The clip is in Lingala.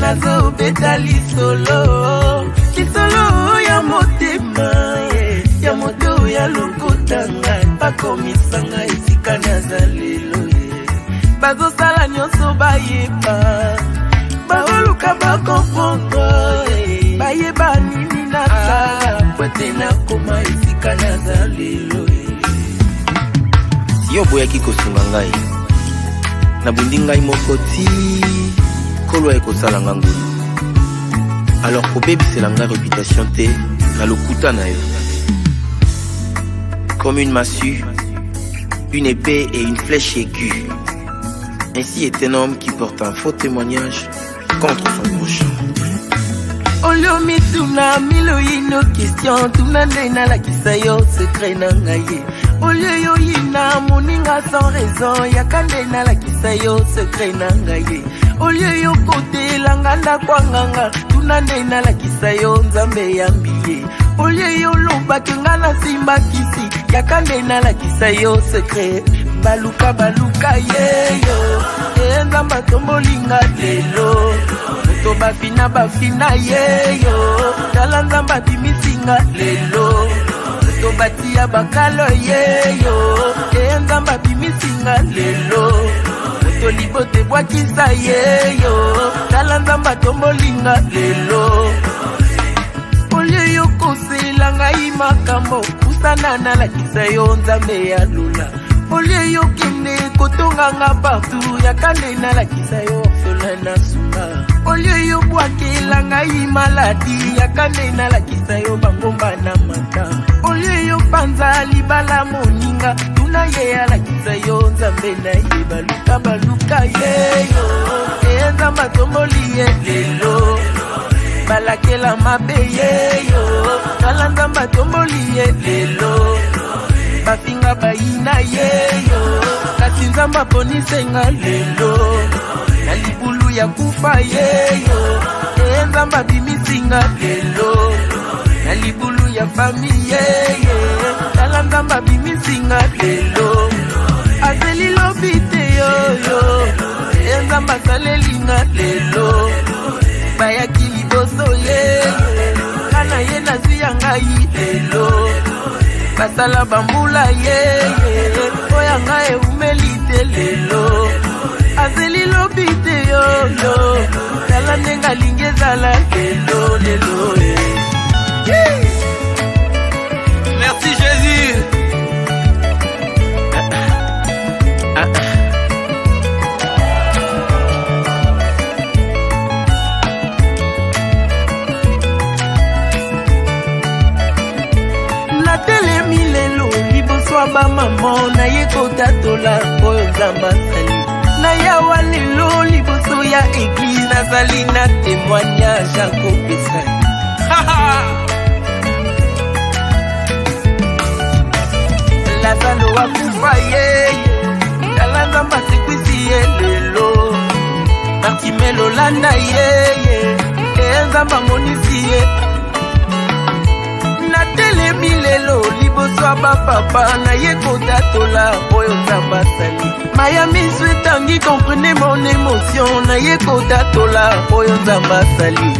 nazo beta lisolo ya motema ya moto ya lokotanga bakomisanga esika nazalelo bazo sala nyonso bayeba baoluka bakomprendre bayeba nini nasala kwete nakoma esika nazalelo yo boyaki kosunga ngai nabundi ngai moko ti kolo ekosala ngangulu alors kobebisela ngai réputation te na lokuta na yo comme une massue, une épée et une flèche aiguë. Ainsi est un homme qui porte un faux témoignage contre son prochain. Olio mituna milo ino question tuna ndena la kisayo secret na ngaye. Olio yo ina moninga sans raison yakandena la kisayo secret na ngaye. Olio yo kote langanda kwa nganga tuna ndena la kisayo nzambe yambiye. Olio yo loba kengana simba kisi yakandena la kisayo secret baluka yeyo nzamba tombolinga lelo to bafina yeyo tala nzamba bimisinga lelo to batia bakalo yeyo nzamba bimisinga lelo to libote bwakisa yeyo tala nzamba tombolinga lelo olio yo kosela ngai makambo usana na la kisayo nzambe ya lula olio yo kende kotonganga partout yakande na la kisayo orphelin na suka olio yo bwakela ngai maladi yakande na la kisayo bangomba na mata olio yo panza libala moninga tuna ye ya la kisayo nzambe na ye baluka yeyo nzamba tomboli ye lelo balakela mabe yeyo tala nzamba tomboli ye lelo bafinga bayina yeyo kasi nzamba ponisenga lelo na libulu ya kufa yeyo nzamba bimisinga lelo na libulu ya fami yeyo tala nzamba bimisinga lelo azeli lobite yoyo nzamba salelinga lelo bayaki liboso yeyo kana ye nazwi ya ngai lelo basala bambula yeye oya ngai umelite lelo azeli lobite yoyo tala ndenga lingezala lelo Merci Jésus. ba maman na ye kotatola oyo nzamba sali na yawa lelo liboso ya église nazali na témoignage akopesa lazalo akufa yeye tala nzamba sekwisi ye lelo Bartimelo landa yeye nzamba monisi ye natelemi lelo liboso bapapa na ye kotatola oyo nzamba sali maya miso etangi comprenez mon émotion na ye kotatola oyo nzamba sali